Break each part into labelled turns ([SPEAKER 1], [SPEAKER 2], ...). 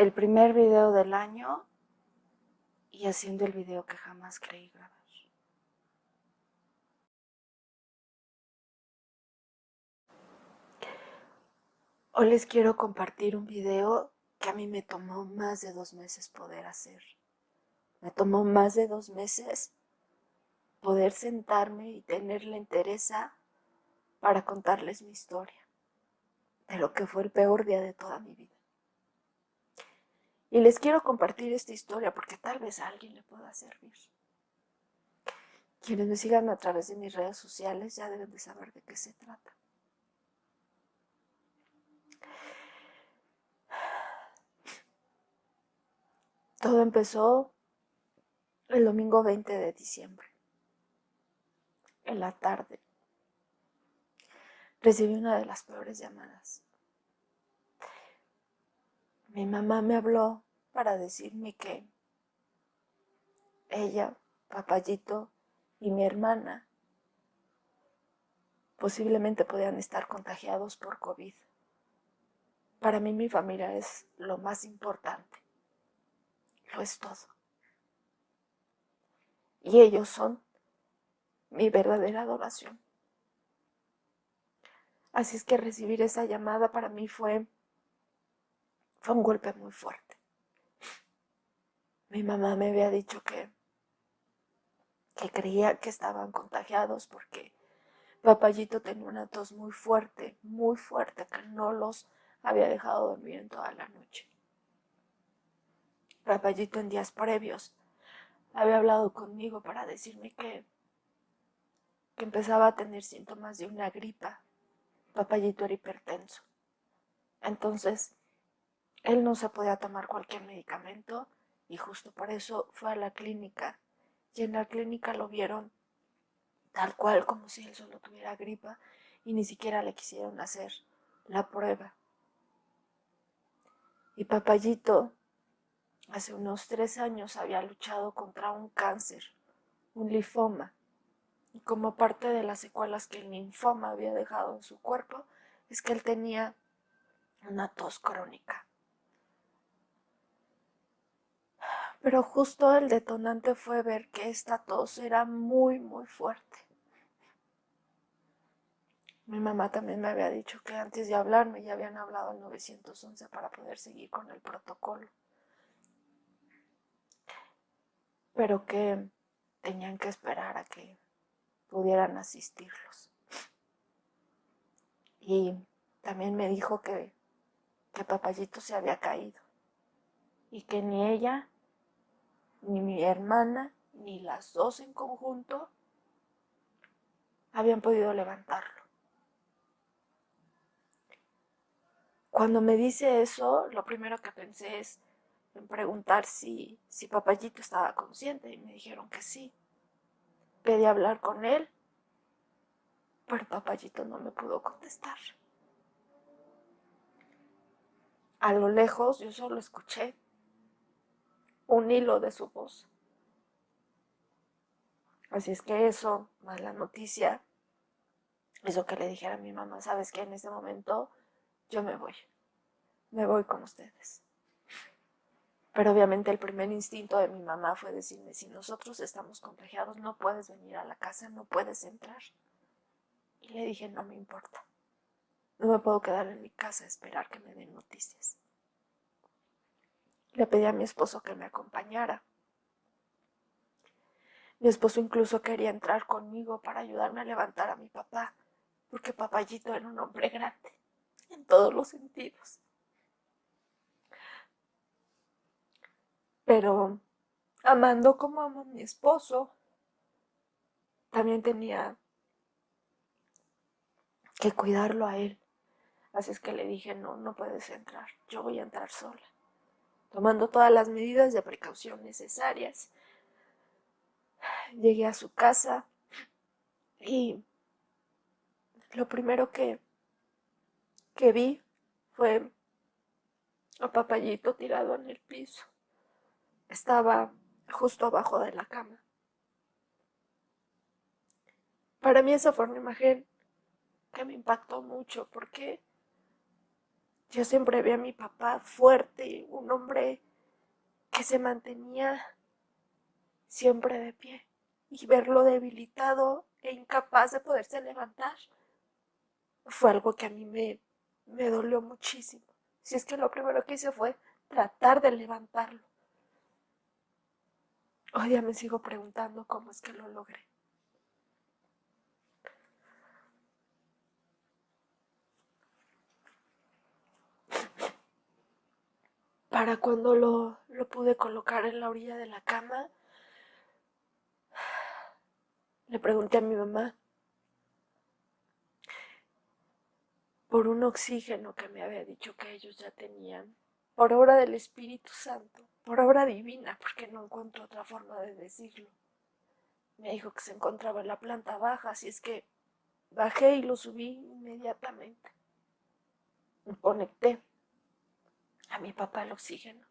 [SPEAKER 1] el primer video del año y haciendo el video que jamás creí grabar. Hoy les quiero compartir un video que a mí me tomó más de 2 meses poder hacer. Me tomó más de 2 meses poder sentarme y tener la entereza para contarles mi historia, de lo que fue el peor día de toda mi vida. Y les quiero compartir esta historia porque tal vez a alguien le pueda servir. Quienes me sigan a través de mis redes sociales ya deben de saber de qué se trata. Todo empezó el domingo 20 de diciembre, en la tarde. Recibí una de las peores llamadas. Mi mamá me habló para decirme que ella, Papayito y mi hermana posiblemente podían estar contagiados por COVID. Para mí mi familia es lo más importante, lo es todo. Y ellos son mi verdadera adoración. Así es que recibir esa llamada para mí fue un golpe muy fuerte. Mi mamá me había dicho que creía que estaban contagiados porque Papayito tenía una tos muy fuerte, que no los había dejado dormir en toda la noche. Papayito en días previos había hablado conmigo para decirme que empezaba a tener síntomas de una gripa. Papayito era hipertenso. Entonces, él no se podía tomar cualquier medicamento y justo por eso fue a la clínica. Y en la clínica lo vieron tal cual como si él solo tuviera gripa y ni siquiera le quisieron hacer la prueba. Y Papayito hace unos 3 años había luchado contra un cáncer, un linfoma, y como parte de las secuelas que el linfoma había dejado en su cuerpo es que él tenía una tos crónica. Pero justo el detonante fue ver que esta tos era muy, muy fuerte. Mi mamá también me había dicho que antes de hablarme ya habían hablado al 911 para poder seguir con el protocolo. Pero que tenían que esperar a que pudieran asistirlos. Y también me dijo que Papayito se había caído y que ni ella, ni mi hermana, ni las dos en conjunto habían podido levantarlo. Cuando me dice eso, lo primero que pensé es en preguntar si Papayito estaba consciente y me dijeron que sí. Pedí hablar con él, pero Papayito no me pudo contestar. A lo lejos yo solo escuché un hilo de su voz. Así es que eso, más la noticia, eso que le dijera a mi mamá, ¿sabes qué? En ese momento yo me voy con ustedes. Pero obviamente el primer instinto de mi mamá fue decirme, si nosotros estamos contagiados, no puedes venir a la casa, no puedes entrar. Y le dije, no me importa. No me puedo quedar en mi casa a esperar que me den noticias. Le pedí a mi esposo que me acompañara. Mi esposo incluso quería entrar conmigo para ayudarme a levantar a mi papá, porque Papayito era un hombre grande, en todos los sentidos. Pero amando como amo a mi esposo, también tenía que cuidarlo a él. Así es que le dije, no, no puedes entrar, yo voy a entrar sola. Tomando todas las medidas de precaución necesarias, llegué a su casa y lo primero que vi fue a Papayito tirado en el piso. Estaba justo abajo de la cama. Para mí esa fue una imagen que me impactó mucho porque Yo siempre vi a mi papá fuerte, un hombre que se mantenía siempre de pie, y verlo debilitado e incapaz de poderse levantar fue algo que a mí me dolió muchísimo. Si es que lo primero que hice fue tratar de levantarlo. Hoy día me sigo preguntando cómo es que lo logré. Para cuando lo pude colocar en la orilla de la cama, le pregunté a mi mamá por un oxígeno que me había dicho que ellos ya tenían, por obra del Espíritu Santo, por obra divina, porque no encuentro otra forma de decirlo. Me dijo que se encontraba en la planta baja, así es que bajé y lo subí inmediatamente. Me conecté a mi papá el oxígeno.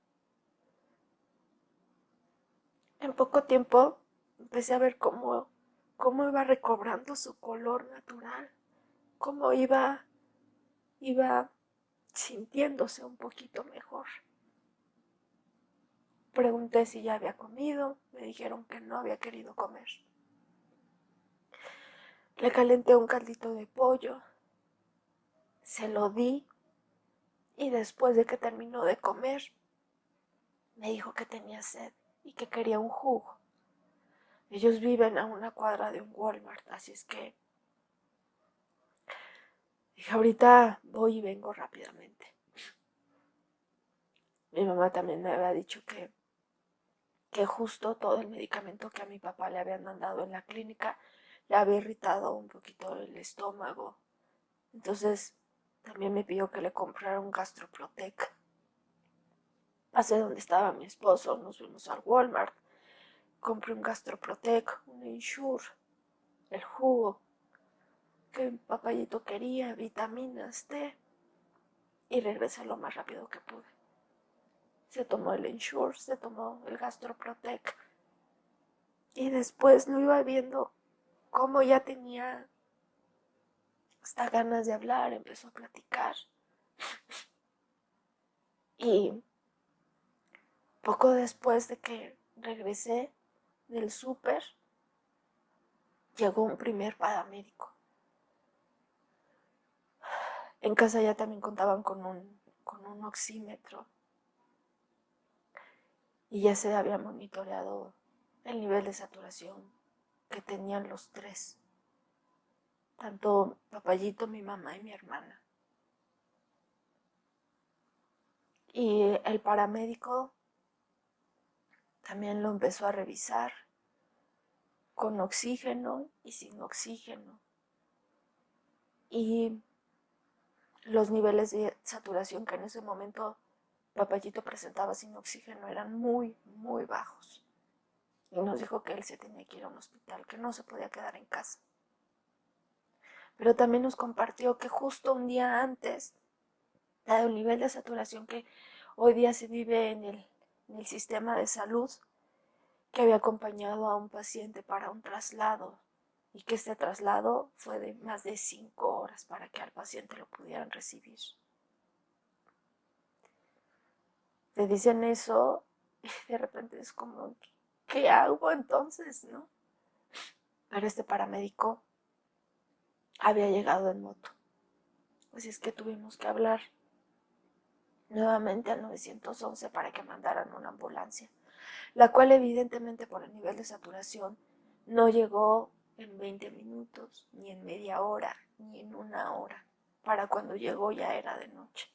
[SPEAKER 1] En poco tiempo empecé a ver cómo iba recobrando su color natural, cómo iba sintiéndose un poquito mejor. Pregunté si ya había comido, me dijeron que no había querido comer. Le calenté un caldito de pollo, se lo di y después de que terminó de comer, me dijo que tenía sed y que quería un jugo. Ellos viven a una cuadra de un Walmart, así es que dije, ahorita voy y vengo rápidamente. Mi mamá también me había dicho que justo todo el medicamento que a mi papá le habían mandado en la clínica le había irritado un poquito el estómago. Entonces también me pidió que le comprara un Gastroprotec. Pasé donde estaba mi esposo, nos fuimos al Walmart, compré un Gastroprotec, un Ensure, el jugo que papayito quería, vitaminas, té, y regresé lo más rápido que pude. Se tomó el Ensure, se tomó el Gastroprotec, y después lo iba viendo cómo ya tenía hasta ganas de hablar, empezó a platicar. Y poco después de que regresé del súper, llegó un primer paramédico. En casa ya también contaban con un oxímetro y ya se había monitoreado el nivel de saturación que tenían los tres, tanto papayito, mi mamá y mi hermana. Y el paramédico también lo empezó a revisar con oxígeno y sin oxígeno. Y los niveles de saturación que en ese momento papayito presentaba sin oxígeno eran muy, muy bajos. Y nos dijo que él se tenía que ir a un hospital, que no se podía quedar en casa. Pero también nos compartió que justo un día antes, dado el nivel de saturación que hoy día se vive en el sistema de salud, que había acompañado a un paciente para un traslado y que este traslado fue de más de 5 horas para que al paciente lo pudieran recibir. Te dicen eso y de repente es como, ¿qué hago entonces, no? Pero este paramédico había llegado en moto. Así es que tuvimos que hablar nuevamente al 911 para que mandaran una ambulancia, la cual evidentemente por el nivel de saturación no llegó en 20 minutos, ni en media hora, ni en una hora. Para cuando llegó ya era de noche.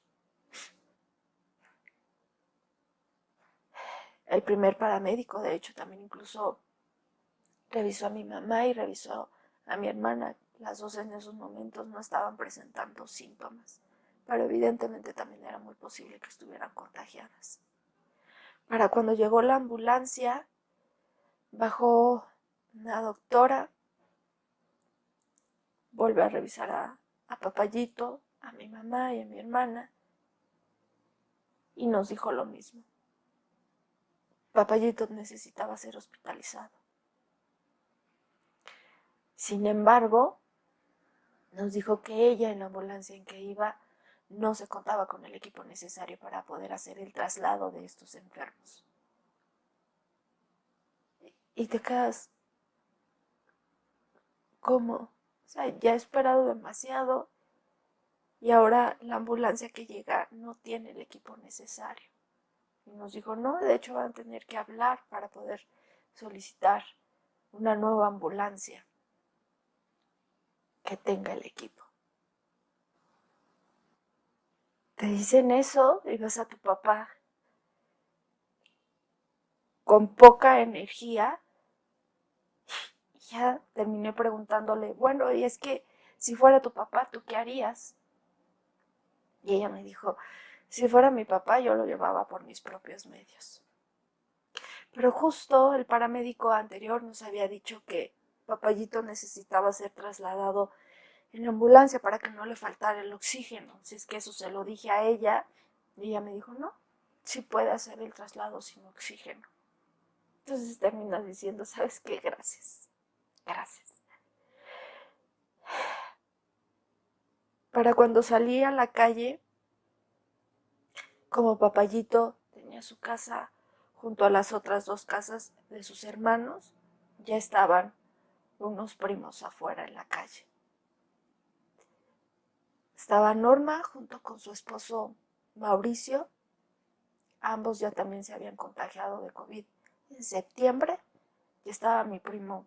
[SPEAKER 1] El primer paramédico, de hecho, también incluso revisó a mi mamá y revisó a mi hermana. Las dos en esos momentos no estaban presentando síntomas, pero evidentemente también era muy posible que estuvieran contagiadas. Para cuando llegó la ambulancia, bajó una doctora, volvió a revisar a papayito, a mi mamá y a mi hermana, y nos dijo lo mismo. Papayito necesitaba ser hospitalizado. Sin embargo, nos dijo que ella en la ambulancia en que iba no se contaba con el equipo necesario para poder hacer el traslado de estos enfermos. Y te quedas, ¿cómo? O sea, ya he esperado demasiado y ahora la ambulancia que llega no tiene el equipo necesario. Y nos dijo, no, de hecho van a tener que hablar para poder solicitar una nueva ambulancia que tenga el equipo. Te dicen eso y ves a tu papá con poca energía. Y ya terminé preguntándole, bueno, y es que si fuera tu papá, ¿tú qué harías? Y ella me dijo, si fuera mi papá, yo lo llevaba por mis propios medios. Pero justo el paramédico anterior nos había dicho que papayito necesitaba ser trasladado en ambulancia para que no le faltara el oxígeno. Si es que eso se lo dije a ella, y ella me dijo, no, sí puede hacer el traslado sin oxígeno. Entonces terminas diciendo, ¿sabes qué? Gracias. Gracias. Para cuando salí a la calle, como papayito tenía su casa junto a las otras dos casas de sus hermanos, ya estaban unos primos afuera en la calle. Estaba Norma junto con su esposo Mauricio. Ambos ya también se habían contagiado de COVID en septiembre. Y estaba mi primo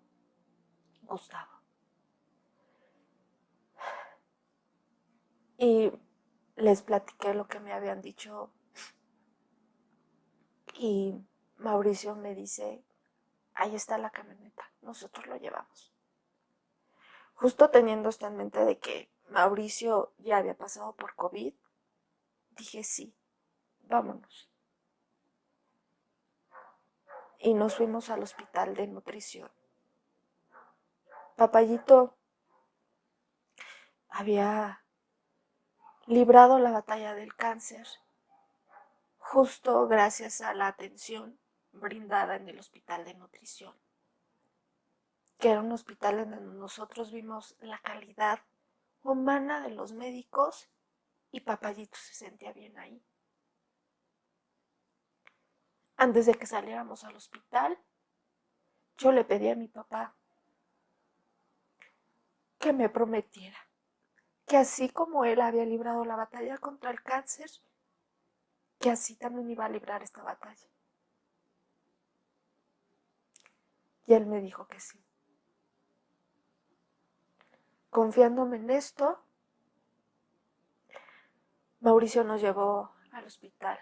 [SPEAKER 1] Gustavo. Y les platiqué lo que me habían dicho. Y Mauricio me dice, ahí está la camioneta, nosotros lo llevamos. Justo teniendo esto en mente de que Mauricio ya había pasado por COVID, dije sí, vámonos. Y nos fuimos al hospital de nutrición. Papayito había librado la batalla del cáncer justo gracias a la atención brindada en el hospital de nutrición, que era un hospital en donde nosotros vimos la calidad humana de los médicos y Papayito se sentía bien ahí. Antes de que saliéramos al hospital, yo le pedí a mi papá que me prometiera que así como él había librado la batalla contra el cáncer, que así también iba a librar esta batalla. Y él me dijo que sí. Confiándome en esto, Mauricio nos llevó al hospital.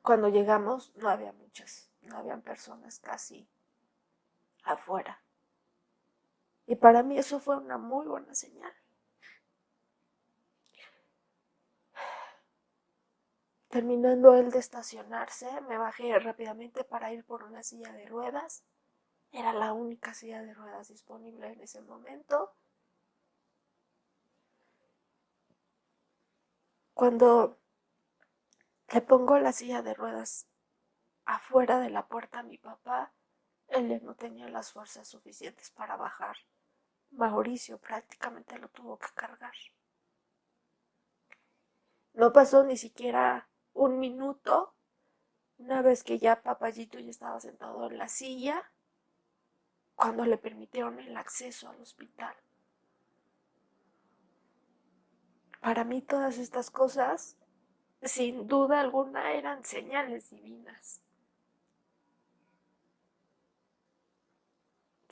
[SPEAKER 1] Cuando llegamos no había no habían personas casi afuera. Y para mí eso fue una muy buena señal. Terminando él de estacionarse, me bajé rápidamente para ir por una silla de ruedas. Era la única silla de ruedas disponible en ese momento. Cuando le pongo la silla de ruedas afuera de la puerta a mi papá, él ya no tenía las fuerzas suficientes para bajar. Mauricio prácticamente lo tuvo que cargar. No pasó ni siquiera un minuto, una vez que ya Papayito ya estaba sentado en la silla, cuando le permitieron el acceso al hospital. Para mí todas estas cosas, sin duda alguna, eran señales divinas.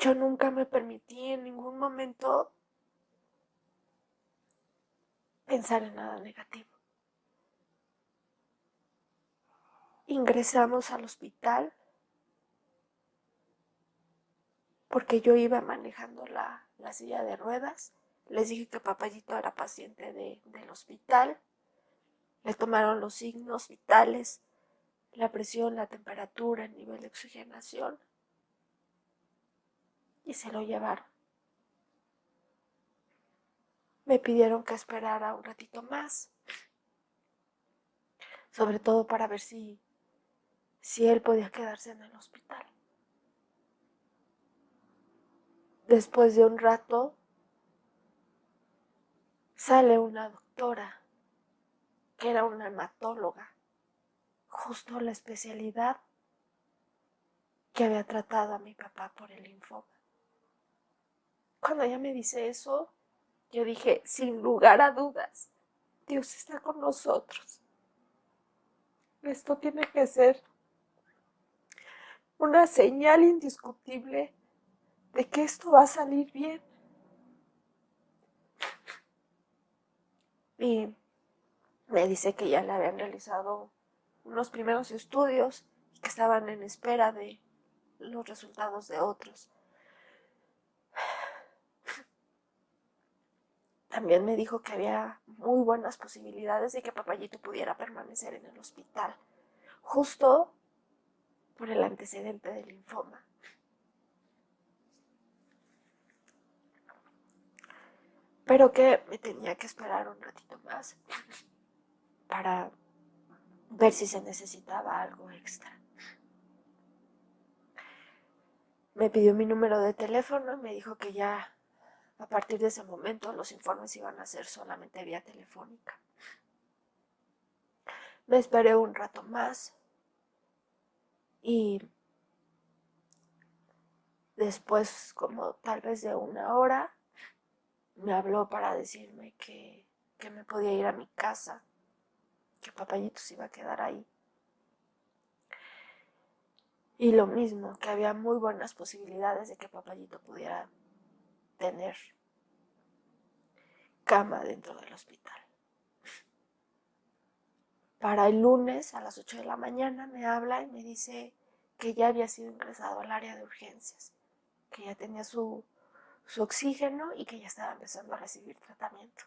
[SPEAKER 1] Yo nunca me permití en ningún momento pensar en nada negativo. Ingresamos al hospital porque yo iba manejando la silla de ruedas. Les dije que Papayito era paciente del hospital. Le tomaron los signos vitales, la presión, la temperatura, el nivel de oxigenación y se lo llevaron. Me pidieron que esperara un ratito más, sobre todo para ver si él podía quedarse en el hospital. Después de un rato, sale una doctora que era una hematóloga, justo la especialidad que había tratado a mi papá por el linfoma. Cuando ella me dice eso, yo dije, sin lugar a dudas, Dios está con nosotros. Esto tiene que ser una señal indiscutible de que esto va a salir bien. Y me dice que ya le habían realizado unos primeros estudios y que estaban en espera de los resultados de otros. También me dijo que había muy buenas posibilidades de que Papayito pudiera permanecer en el hospital, justo por el antecedente del linfoma. Pero que me tenía que esperar un ratito más para ver si se necesitaba algo extra. Me pidió mi número de teléfono y me dijo que ya a partir de ese momento los informes iban a ser solamente vía telefónica. Me esperé un rato más y después, como tal vez de una hora, me habló para decirme que me podía ir a mi casa, que Papayito se iba a quedar ahí. Y lo mismo, que había muy buenas posibilidades de que Papayito pudiera tener cama dentro del hospital. Para el lunes a las 8 de la mañana me habla y me dice que ya había sido ingresado al área de urgencias, que ya tenía su oxígeno y que ya estaba empezando a recibir tratamiento.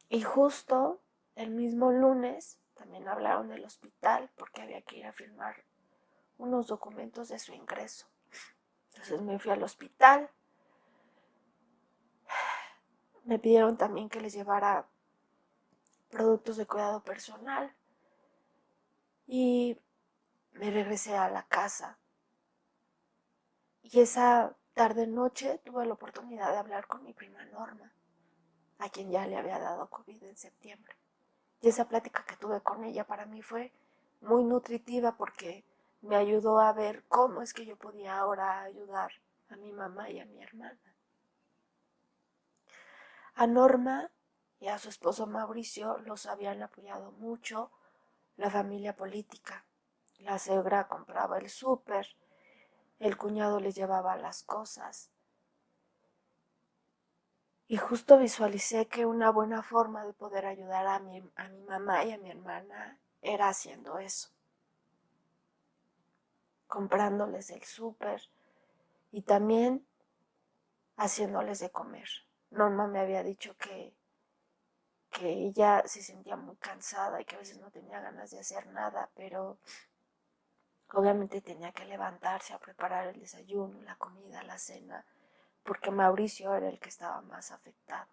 [SPEAKER 1] Y justo el mismo lunes también hablaron del hospital porque había que ir a firmar unos documentos de su ingreso. Entonces me fui al hospital. Me pidieron también que les llevara productos de cuidado personal y me regresé a la casa. Y esa tarde-noche tuve la oportunidad de hablar con mi prima Norma, a quien ya le había dado COVID en septiembre. Y esa plática que tuve con ella para mí fue muy nutritiva porque me ayudó a ver cómo es que yo podía ahora ayudar a mi mamá y a mi hermana. A Norma y a su esposo Mauricio los habían apoyado mucho la familia política. La suegra compraba el súper, el cuñado les llevaba las cosas. Y justo visualicé que una buena forma de poder ayudar a mi mamá y a mi hermana era haciendo eso. Comprándoles el súper y también haciéndoles de comer. Norma me había dicho que ella se sentía muy cansada y que a veces no tenía ganas de hacer nada, pero obviamente tenía que levantarse a preparar el desayuno, la comida, la cena, porque Mauricio era el que estaba más afectado.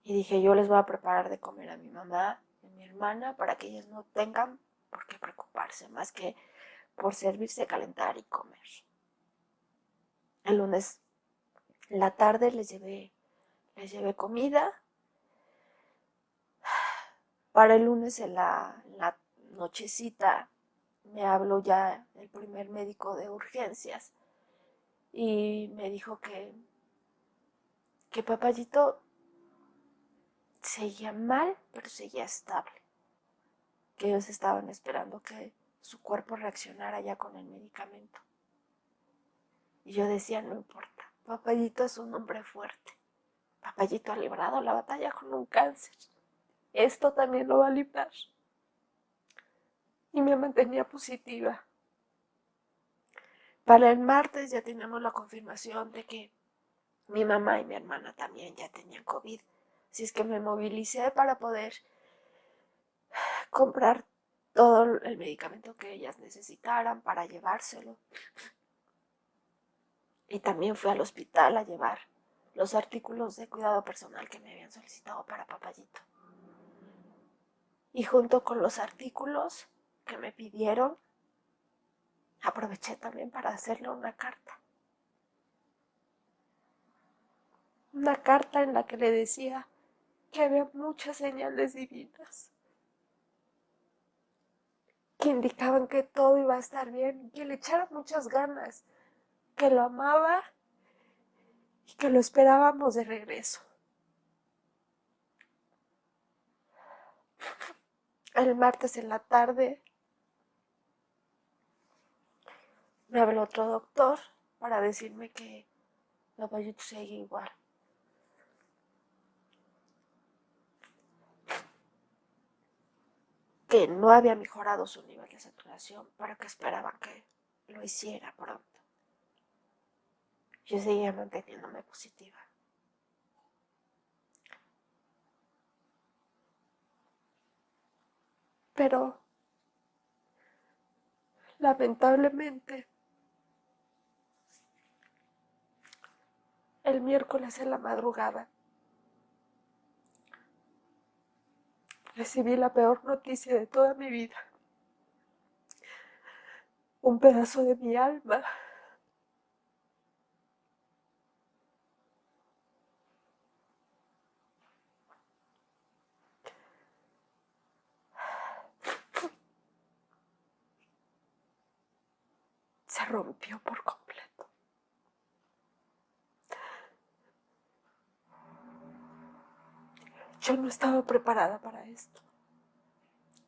[SPEAKER 1] Y dije, yo les voy a preparar de comer a mi mamá y a mi hermana para que ellas no tengan por qué preocuparse, más que por servirse, calentar y comer. El lunes en la tarde les llevé comida. Para el lunes en la nochecita me habló ya el primer médico de urgencias y me dijo que Papayito seguía mal, pero seguía estable, que ellos estaban esperando que su cuerpo reaccionara ya con el medicamento. Y yo decía, no importa, Papayito es un hombre fuerte. Papayito ha librado la batalla con un cáncer. Esto también lo va a librar. Y me mantenía positiva. Para el martes ya teníamos la confirmación de que mi mamá y mi hermana también ya tenían COVID. Así es que me movilicé para poder comprar todo el medicamento que ellas necesitaran para llevárselo. Y también fui al hospital a llevar los artículos de cuidado personal que me habían solicitado para Papayito. Y junto con los artículos que me pidieron, aproveché también para hacerle una carta. Una carta en la que le decía que había muchas señales divinas que indicaban que todo iba a estar bien, que le echara muchas ganas, que lo amaba y que lo esperábamos de regreso. El martes en la tarde me habló otro doctor para decirme que papayito seguía igual. Que no había mejorado su nivel de saturación, pero que esperaban que lo hiciera pronto. Yo seguía manteniéndome positiva. Pero, lamentablemente, el miércoles en la madrugada recibí la peor noticia de toda mi vida. Un pedazo de mi alma se rompió por completo. Yo no estaba preparada para esto.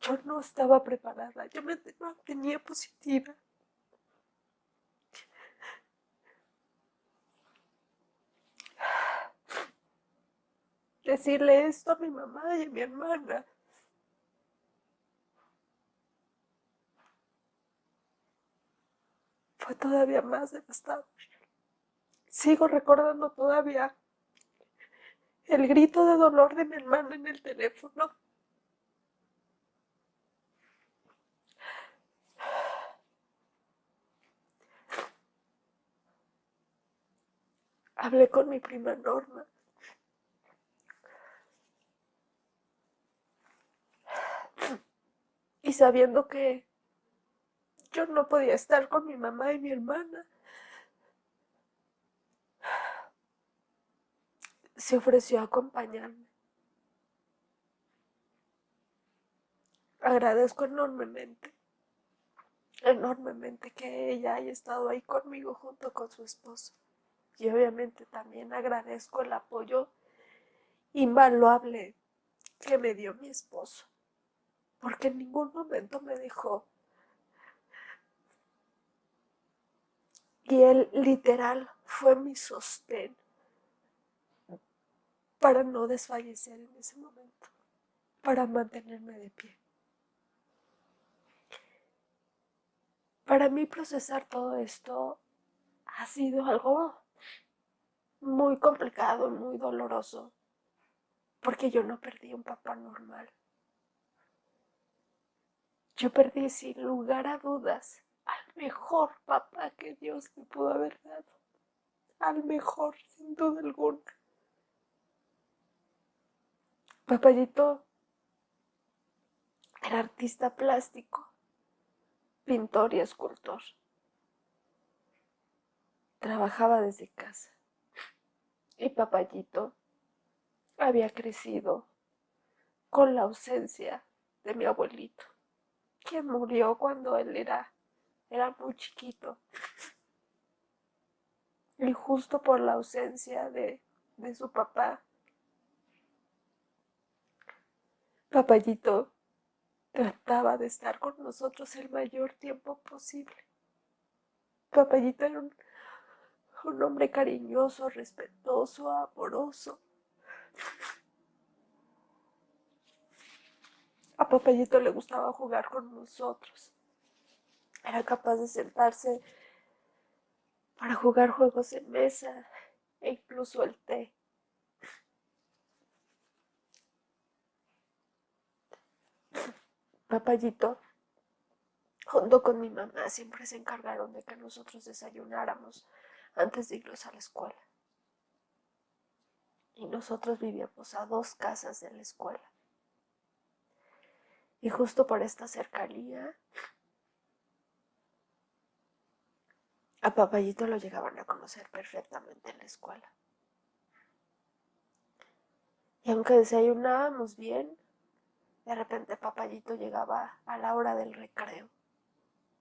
[SPEAKER 1] Yo no estaba preparada. Yo me mantenía positiva. Decirle esto a mi mamá y a mi hermana fue todavía más devastador. Sigo recordando todavía el grito de dolor de mi hermana en el teléfono. Hablé con mi prima Norma. Y sabiendo que yo no podía estar con mi mamá y mi hermana, se ofreció a acompañarme. Agradezco enormemente que ella haya estado ahí conmigo junto con su esposo. Y obviamente también agradezco el apoyo invaluable que me dio mi esposo, porque en ningún momento me dejó. Y él literal fue mi sostén para no desfallecer en ese momento, para mantenerme de pie. Para mí procesar todo esto ha sido algo muy complicado y muy doloroso, porque yo no perdí un papá normal. Yo perdí sin lugar a dudas al mejor papá que Dios me pudo haber dado. Al mejor, sin duda alguna. Papayito era artista plástico, pintor y escultor. Trabajaba desde casa. Y Papayito había crecido con la ausencia de mi abuelito, quien murió cuando él era muy chiquito. Y justo por la ausencia de su papá, Papayito trataba de estar con nosotros el mayor tiempo posible. Papayito era un hombre cariñoso, respetuoso, amoroso. A Papayito le gustaba jugar con nosotros. Era capaz de sentarse para jugar juegos de mesa e incluso el té. Papayito, junto con mi mamá, siempre se encargaron de que nosotros desayunáramos antes de irnos a la escuela. Y nosotros vivíamos a 2 casas de la escuela. Y justo por esta cercanía, A Papayito lo llegaban a conocer perfectamente en la escuela. Y aunque desayunábamos bien, de repente Papayito llegaba a la hora del recreo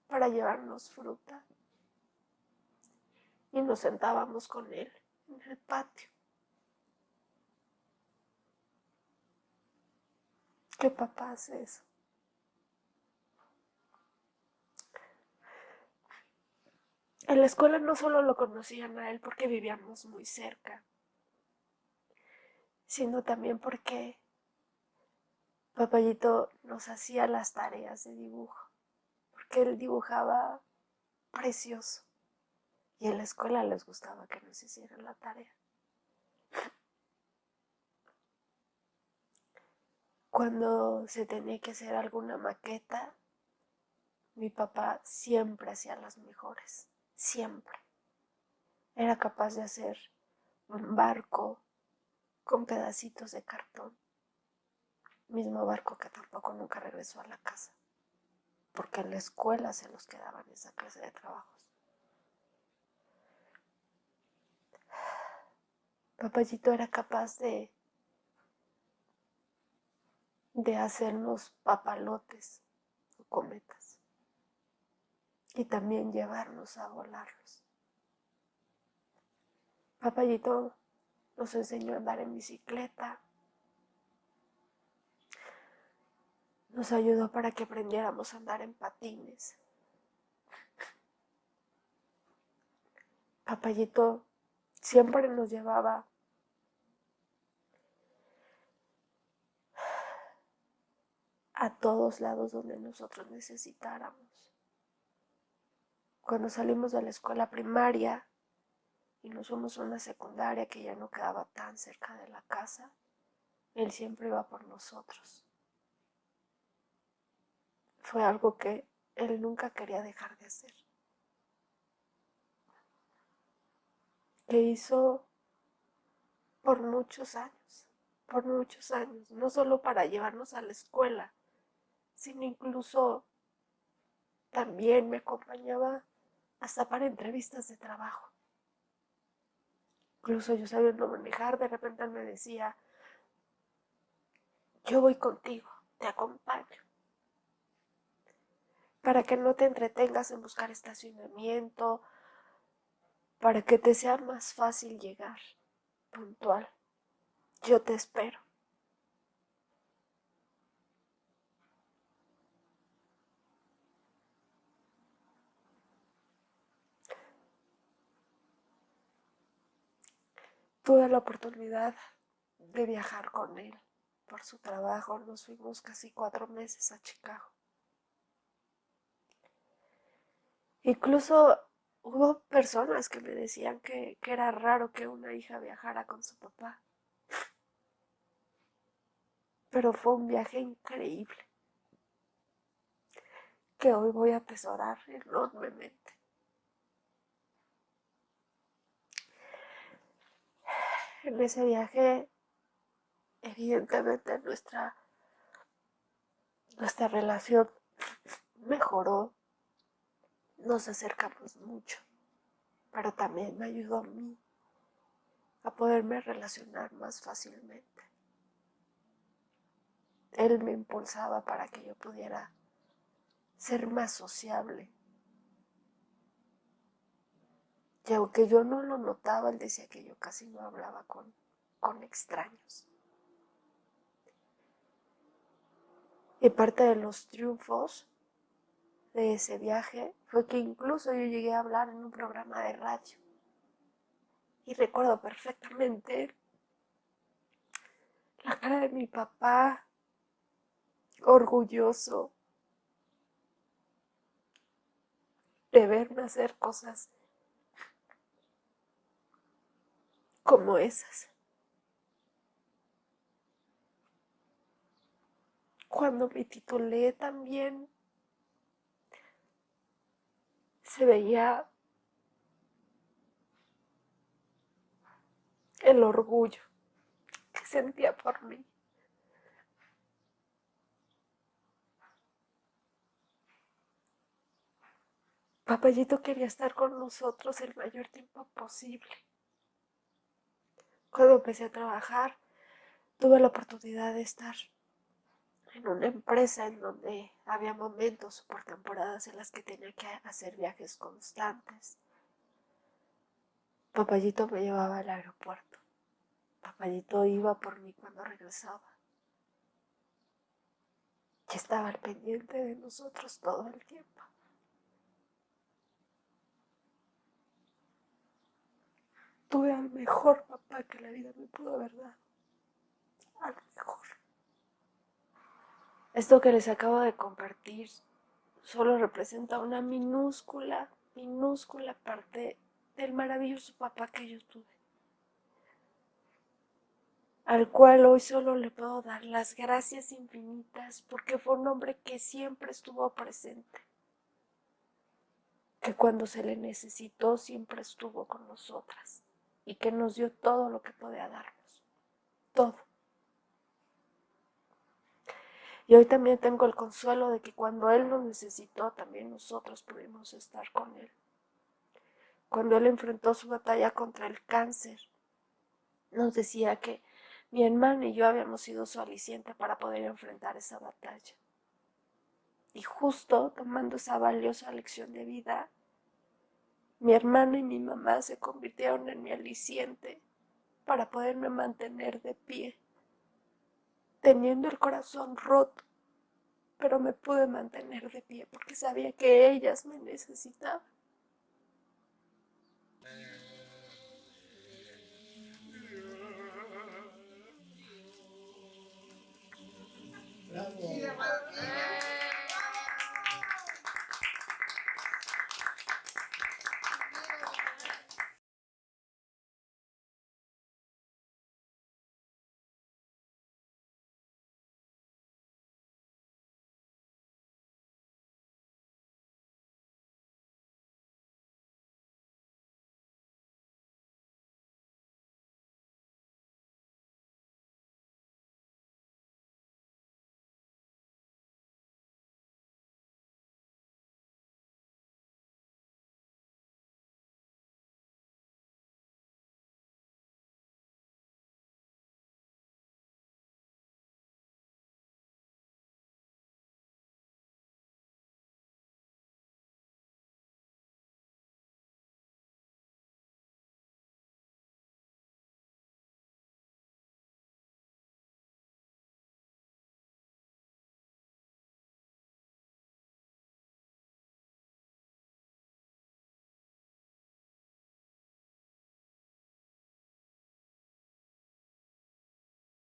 [SPEAKER 1] para llevarnos fruta y nos sentábamos con él en el patio. ¿Qué papá hace eso? En la escuela no solo lo conocían a él porque vivíamos muy cerca, sino también porque Papayito nos hacía las tareas de dibujo, porque él dibujaba precioso y en la escuela les gustaba que nos hicieran la tarea. Cuando se tenía que hacer alguna maqueta, mi papá siempre hacía las mejores, siempre. Era capaz de hacer un barco con pedacitos de cartón, mismo barco que tampoco nunca regresó a la casa, porque en la escuela se los quedaban esa clase de trabajos. Papayito era capaz de hacernos papalotes o cometas y también llevarnos a volarlos. Papayito nos enseñó a andar en bicicleta, nos ayudó para que aprendiéramos a andar en patines. Papayito siempre nos llevaba a todos lados donde nosotros necesitáramos. Cuando salimos de la escuela primaria y nos fuimos a una secundaria que ya no quedaba tan cerca de la casa, él siempre iba por nosotros. Fue algo que él nunca quería dejar de hacer. Que hizo por muchos años, no solo para llevarnos a la escuela, sino incluso también me acompañaba hasta para entrevistas de trabajo. Incluso yo sabiendo manejar, de repente él me decía, yo voy contigo, te acompaño, para que no te entretengas en buscar estacionamiento, para que te sea más fácil llegar puntual. Yo te espero. Tuve la oportunidad de viajar con él por su trabajo. Nos fuimos casi 4 meses a Chicago. Incluso hubo personas que me decían que era raro que una hija viajara con su papá. Pero fue un viaje increíble que hoy voy a atesorar enormemente. En ese viaje, evidentemente, nuestra relación mejoró, nos acercamos mucho, pero también me ayudó a mí a poderme relacionar más fácilmente. Él me impulsaba para que yo pudiera ser más sociable. Y aunque yo no lo notaba, él decía que yo casi no hablaba con extraños. Y parte de los triunfos de ese viaje fue que incluso yo llegué a hablar en un programa de radio. Y recuerdo perfectamente la cara de mi papá, orgulloso de verme hacer cosas como esas. Cuando me titulé también se veía el orgullo que sentía por mí. Papayito quería estar con nosotros el mayor tiempo posible. Cuando empecé a trabajar, tuve la oportunidad de estar en una empresa en donde había momentos por temporadas en las que tenía que hacer viajes constantes. Papayito me llevaba al aeropuerto. Papayito iba por mí cuando regresaba. Y estaba al pendiente de nosotros todo el tiempo. Tuve al mejor papá que la vida me pudo haber dado. Al mejor. Esto que les acabo de compartir solo representa una minúscula, minúscula parte del maravilloso papá que yo tuve, al cual hoy solo le puedo dar las gracias infinitas porque fue un hombre que siempre estuvo presente, que cuando se le necesitó siempre estuvo con nosotras y que nos dio todo lo que podía darnos, todo. Y hoy también tengo el consuelo de que cuando él nos necesitó, también nosotros pudimos estar con él. Cuando él enfrentó su batalla contra el cáncer, nos decía que mi hermano y yo habíamos sido su aliciente para poder enfrentar esa batalla. Y justo tomando esa valiosa lección de vida, mi hermano y mi mamá se convirtieron en mi aliciente para poderme mantener de pie, teniendo el corazón roto, pero me pude mantener de pie porque sabía que ellas me necesitaban.
[SPEAKER 2] Bravo.